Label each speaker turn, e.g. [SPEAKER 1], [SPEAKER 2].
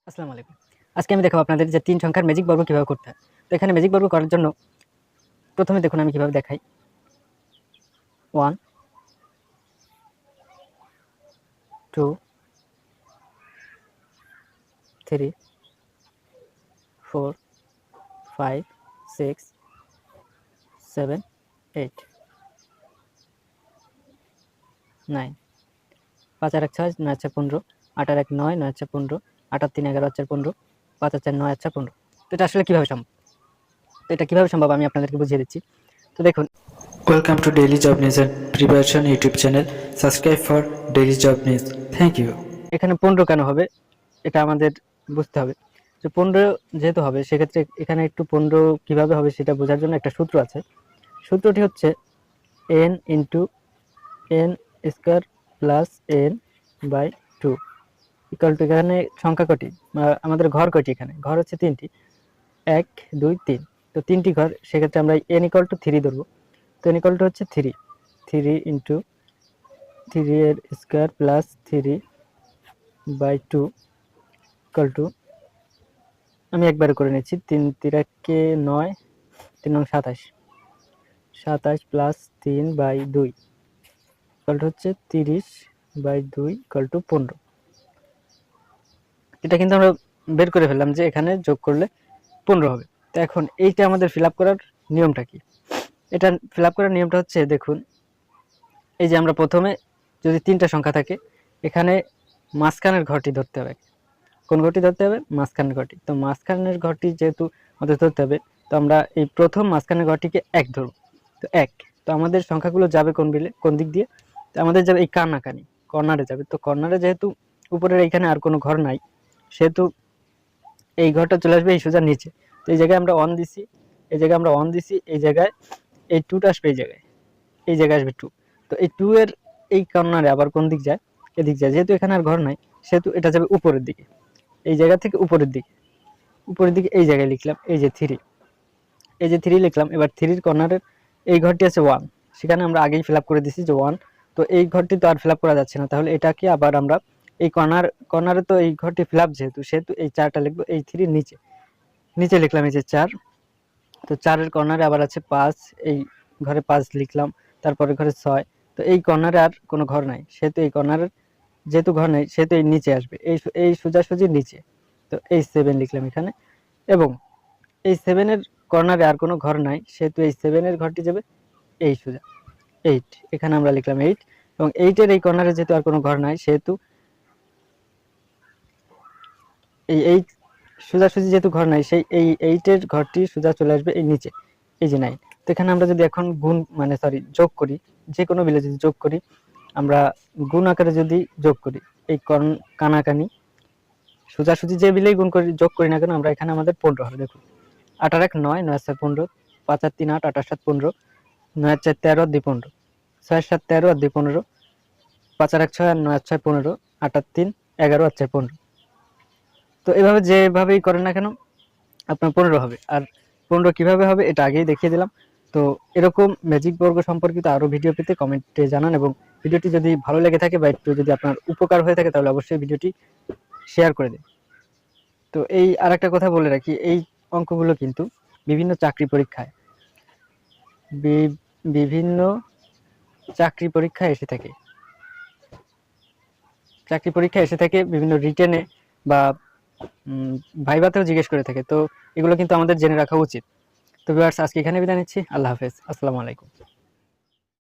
[SPEAKER 1] আসসালামু আলাইকুম। আজকে আমি দেখাবো আপনাদের যে ৩ সংখ্যার ম্যাজিক বর্গ কিভাবে করতে হয়। তো এখানে ম্যাজিক বর্গ করার জন্য প্রথমে দেখুন আমি কিভাবে দেখাই। 1 2 3 4 5 6 7 8 9 5 আর 1 6 9 আর 4 15 8 আর 1 9 9 আর 4 15 8 আর 3 11 আর 4 15 5 আর 4 9 আর 4 15। তো এটা আসলে কিভাবে সম্ভব? তো এটা কিভাবে সম্ভব আমি আপনাদেরকে বুঝিয়ে দিচ্ছি। তো দেখুন,
[SPEAKER 2] Welcome to Daily Job News and Preparation YouTube channel. Subscribe for daily job news. Thank you.
[SPEAKER 1] এখানে 15 কেন হবে এটা আমাদের বুঝতে হবে। যে 15 যেহেতু হবে সেক্ষেত্রে এখানে একটু 15 কিভাবে হবে সেটা বোঝার জন্য একটা সূত্র আছে। সূত্রটি হচ্ছে n into n square plus n by 2 equal to, এখানে সংখ্যা কটি আমাদের ঘর কটি, এখানে ঘর হচ্ছে 3টি, 1 2 3। তো 3টি ঘর, সেক্ষেত্রে আমরা n ইকুয়াল টু 3 ধরবো। তো n ইকুয়াল টু হচ্ছে 3 ইন্টু 3 এর square plus 3 by 2 equal to, আমি একবারে করে নিচ্ছি, 3 3 9 3 9 27 27 প্লাস 3 বাই 2 ইকুয়াল টু হচ্ছে 30 বাই 2 ইকুয়াল টু 15। এটা কিন্তু আমরা বের করে ফেললাম যে এখানে যোগ করলে 15 হবে। তো এখন এইটা আমাদের ফিল আপ করার নিয়মটা কি? এটা ফিল আপ করার নিয়মটা হচ্ছে, দেখুন এই যে আমরা প্রথমে যদি 3টা সংখ্যা থাকে, এখানে মাঝখানের ঘরটি ধরতে হবে। কোন ঘরটি ধরতে হবে? মাঝখানের ঘরটি। তো মাঝখানের ঘরটি যেহেতু আমাদের ধরতে হবে, তো আমরা এই প্রথম মাঝখানের ঘরটিকে 1 ধরব। তো 1, তো আমাদের সংখ্যাগুলো যাবে কোন দিক দিয়ে? তো আমাদের যাবে এই কানাকানি, কর্নারে যাবে। তো কর্নারে যেহেতু উপরের এইখানে আর কোনো ঘর নাই, সেহেতু এই ঘরটা চলে আসবে এই সোজা নিচে। তো এই জায়গায় আমরা 1 দিছি, এই জায়গায় আমরা 1 দিছি, এই জায়গায় এই 2টা আসবে, এই জায়গায় আসবে 2। তো এই 2 এর এই কর্নারে আবার কোন দিক যায়? এদিক যায়। যেহেতু এখানে আর ঘর নাই, সেহেতু এটা যাবে উপরের দিকে, এই জায়গা থেকে উপরের দিকে। এই জায়গায় লিখলাম এই যে 3, এই যে 3 লিখলাম। এবার 3 কর্নারের এই ঘরটি আছে 1, সেখানে আমরা আগেই ফিল আপ করে দিছি যে 1। তো এই ঘরটি তো আর ফিল আপ করা যাচ্ছে না, তাহলে এটাকে আবার আমরা এই কর্নারে তো এই ঘরটি ফিল আপ সেহেতু এই 4টা লিখবো এই 3 নিচে লিখলাম এই যে 4। তো 4 এর কর্নারে আবার আছে 5, এই ঘরে 5 লিখলাম, তারপরে ঘরে 6। তো এই কর্নারে আর কোনো ঘর নাই, সেহেতু এই কর্নারের যেহেতু ঘর নাই, সেহেতু এই নিচে আসবে, এই সোজাসুজি নিচে। তো এই 7 লিখলাম এখানে, এবং এই 7 এর কর্নারে আর কোনো ঘর নাই, সেহেতু এই 7 এর ঘরটি যাবে এই সোজা 8, এখানে আমরা লিখলাম 8। এবং 8 এর এই কর্নারে যেহেতু আর কোনো ঘর নাই, সেহেতু এই 8 সোজাসুজি যেহেতু ঘর নাই, সেই এই 8 এর ঘরটি সোজা চলে আসবে এই নিচে, এই যে 9। তো এখানে আমরা যদি এখন গুণ মানে সরি যোগ করি, যে কোনো বিলে যদি যোগ করি, আমরা গুণ আকারে যদি যোগ করি, এই কানাকানি সোজাসুজি যে বিলেই গুণ করি যোগ করি না কেন, আমরা এখানে আমাদের 15 হবে। দেখুন 8 আর 1 9, 9 আর 4 15, 5 আর 3 8, 8 আর 7 15, 9 আর 4 13 আর 2 15, 6 আর 7 13 আর 2 15, 5 আর 1 6 আর 9 আর 6 15, 8 আর 3 11 আর 4 15। তো এভাবে যেভাবেই করেন না কেন আপনার 15 হবে। আর 15 কিভাবে হবে এটা আগেই দেখিয়ে দিলাম। তো এরকম ম্যাজিক বর্গ সম্পর্কিত আরো ভিডিও পেতে কমেন্টে জানান, এবং ভিডিওটি যদি ভালো লেগে থাকে বা একটু যদি আপনার উপকার হয়ে থাকে, তাহলে অবশ্যই ভিডিওটি শেয়ার করে দিন। তো এই আরেকটা কথা বলে রাখি, এই অঙ্কগুলো কিন্তু বিভিন্ন চাকরি পরীক্ষায় বিভিন্ন চাকরি পরীক্ষায় এসে থাকে, বিভিন্ন রিটেনে বা ভাইভাতেও জিজ্ঞেস করে থাকে। তো এগুলো কিন্তু আমাদের জেনে রাখা উচিত। তো ভিউয়ার্স, আজকে এখানে বিদায় নিচ্ছি। আল্লাহ হাফেজ, আসসালামু আলাইকুম।